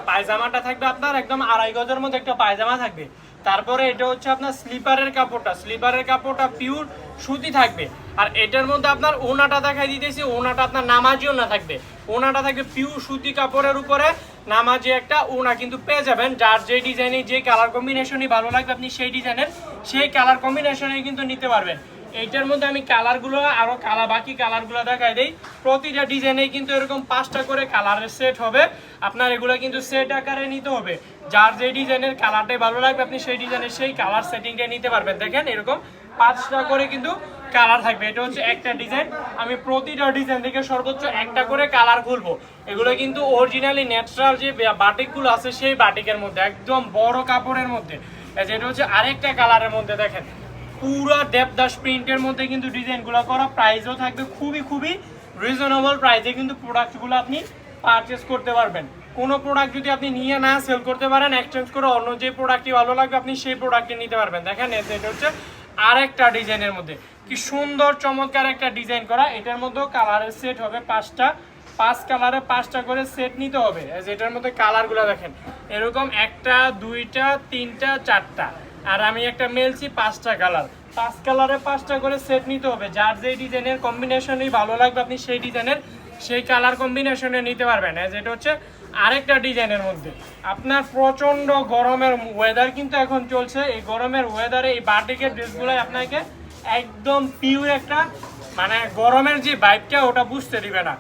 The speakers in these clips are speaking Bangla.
পায়জামাটা থাকবে আপনার একদম 2.5 গজের মধ্যে একটা পায়জামা থাকবে। তারপরে এটা হচ্ছে আপনার স্লিপারের কাপড়টা পিওর সুতি থাকবে। আর এটার মধ্যে আপনার ওনাটা দেখাই দিতেছি, ওনাটা আপনার নামাজি ওনা থাকবে। ওনাটা থাকবে পিওর সুতি কাপড়ের উপরে নামাজি একটা ওনা কিন্তু পেয়ে যাবেন। যার যে ডিজাইনে যে কালার কম্বিনেশনই ভালো লাগবে আপনি সেই ডিজাইনের সেই কালার কম্বিনেশনে কিন্তু নিতে পারবেন। এইটার মধ্যে আমি কালারগুলো আরো বাকি কালারগুলো দেখাই দেই। প্রতিটা ডিজাইনে কিন্তু এরকম 5টা করে কালারের সেট হবে। আপনার এগুলো কিন্তু সেট আকারে নিতে হবে। যার যে ডিজাইনের কালারটাই ভালো লাগবে আপনি সেই ডিজাইনের সেই কালার সেটিংটা নিতে পারবেন। দেখেন এরকম 5টা করে কিন্তু কালার থাকবে। এটা হচ্ছে একটা ডিজাইন। আমি প্রতিটা ডিজাইন থেকে সর্বোচ্চ একটা করে কালার খুলবো। এগুলো কিন্তু অরিজিনালি ন্যাচারাল যে বাটিকগুলো আছে সেই বাটিকের মধ্যে একদম বড় কাপড়ের মধ্যে। এটা হচ্ছে আরেকটা কালারের মধ্যে দেখেন পুরো দেবদাস প্রিন্টের মধ্যে কিন্তু ডিজাইনগুলো করা। প্রাইসও থাকবে খুবই রিজনেবল প্রাইসে কিন্তু প্রোডাক্টগুলো আপনি পারচেস করতে পারবেন। কোনো প্রোডাক্ট যদি আপনি নিয়ে না সেল করতে পারেন এক্সচেঞ্জ করে অন্য যে প্রোডাক্টটি ভালো লাগবে আপনি সেই প্রোডাক্টটি নিতে পারবেন। দেখেন এটা হচ্ছে আরেকটা ডিজাইনের মধ্যে কি সুন্দর চমৎকার একটা ডিজাইন করা। এটার মধ্যেও কালারের সেট হবে 5 কালারে 5টা করে সেট নিতে হবে। এটার মধ্যে কালারগুলো দেখেন এরকম 1টা 2টা 3টা 4টা আর আমি একটা মেলছি 5টা কালার। 5 কালারে 5টা করে সেট নিতে হবে। যার যে ডিজাইনের কম্বিনেশনই ভালো লাগবে আপনি সেই ডিজাইনের সেই কালার কম্বিনেশনে নিতে পারবেন। যেটা হচ্ছে আরেকটা ডিজাইনের মধ্যে আপনার প্রচন্ড গরমের ওয়েদার কিন্তু এখন চলছে। এই গরমের ওয়েদারে এই বাটিকের ড্রেসগুলো আপনাকে একদম পিওর একটা মানে গরমের যে ভাইবটা ওটা বুঝতে দিবে না।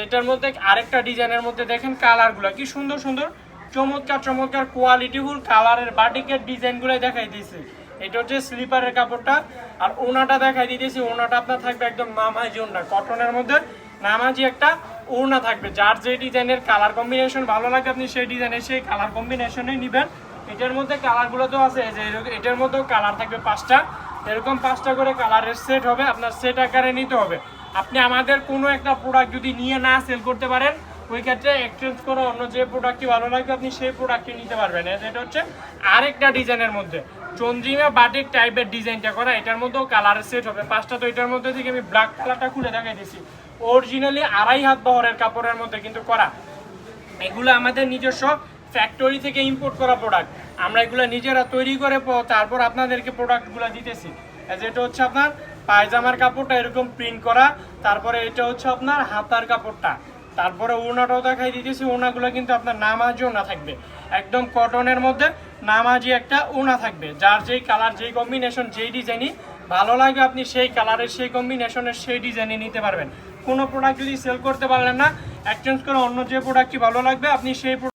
এটার মধ্যে আরেকটা ডিজাইনের মধ্যে দেখেন কালারগুলো কি সুন্দর চমৎকার কোয়ালিটিফুল কালারের বাটিকের ডিজাইনগুলো দেখাই দিয়েছি। এটা হচ্ছে স্লিপারের কাপড়টা। আর ওনাটা দেখাই দিতেছি, ওনাটা আপনার থাকবে একদম নামাজি ওনা, কটনের মধ্যে নামাজি একটা ওড়না থাকবে। যার যে ডিজাইনের কালার কম্বিনেশন ভালো লাগে আপনি সেই ডিজাইনের সেই কালার কম্বিনেশনেই নেবেন। এটার মধ্যে কালারগুলো তো আছে যে এটার মধ্যেও কালার থাকবে 5টা, এরকম 5টা করে কালারের সেট হবে। আপনার সেট আকারে নিতে হবে। আপনি আমাদের কোনো একটা প্রোডাক্ট যদি নিয়ে না সেল করতে পারেন ওই ক্ষেত্রে এক্সচেঞ্জ করে অন্য যে প্রোডাক্টটি ভালো লাগবে আপনি সেই প্রোডাক্টটি নিতে পারবেন। এটা হচ্ছে আরেকটা ডিজাইনের মধ্যে চন্দ্রিমা বাটিক টাইপের ডিজাইনটা করা। এটার মধ্যেও কালারের সেট হবে 5টা। তো এটার মধ্যে থেকে আমি ব্ল্যাক কালারটা খুলে দেখাই দিয়েছি। অরিজিনালি 2.5 হাত বহরের কাপড়ের মধ্যে কিন্তু করা। এগুলো আমাদের নিজস্ব ফ্যাক্টরি থেকে ইম্পোর্ট করা প্রোডাক্ট। আমরা এগুলো নিজেরা তৈরি করে তারপর আপনাদেরকে প্রোডাক্টগুলো দিতেছি। যেটা হচ্ছে আপনার পায়জামার কাপড়টা এরকম প্রিন্ট করা। তারপরে এটা হচ্ছে আপনার হাতার কাপড়টা। তারপরে ওড়নাটাও দেখাই দিতেছি। ওড়নাগুলো কিন্তু আপনার নামাজি ওড়না থাকবে একদম কটনের মধ্যে নামাজি একটা ওড়না থাকবে। যার যেই কালার যেই কম্বিনেশন যেই ডিজাইনই ভালো লাগে আপনি সেই কালারের সেই কম্বিনেশনের সেই ডিজাইনে নিতে পারবেন। কোনো প্রোডাক্ট যদি সেল করতে পারলেন না এক্সচেঞ্জ করে অন্য যে প্রোডাক্টটি ভালো লাগবে আপনি সেই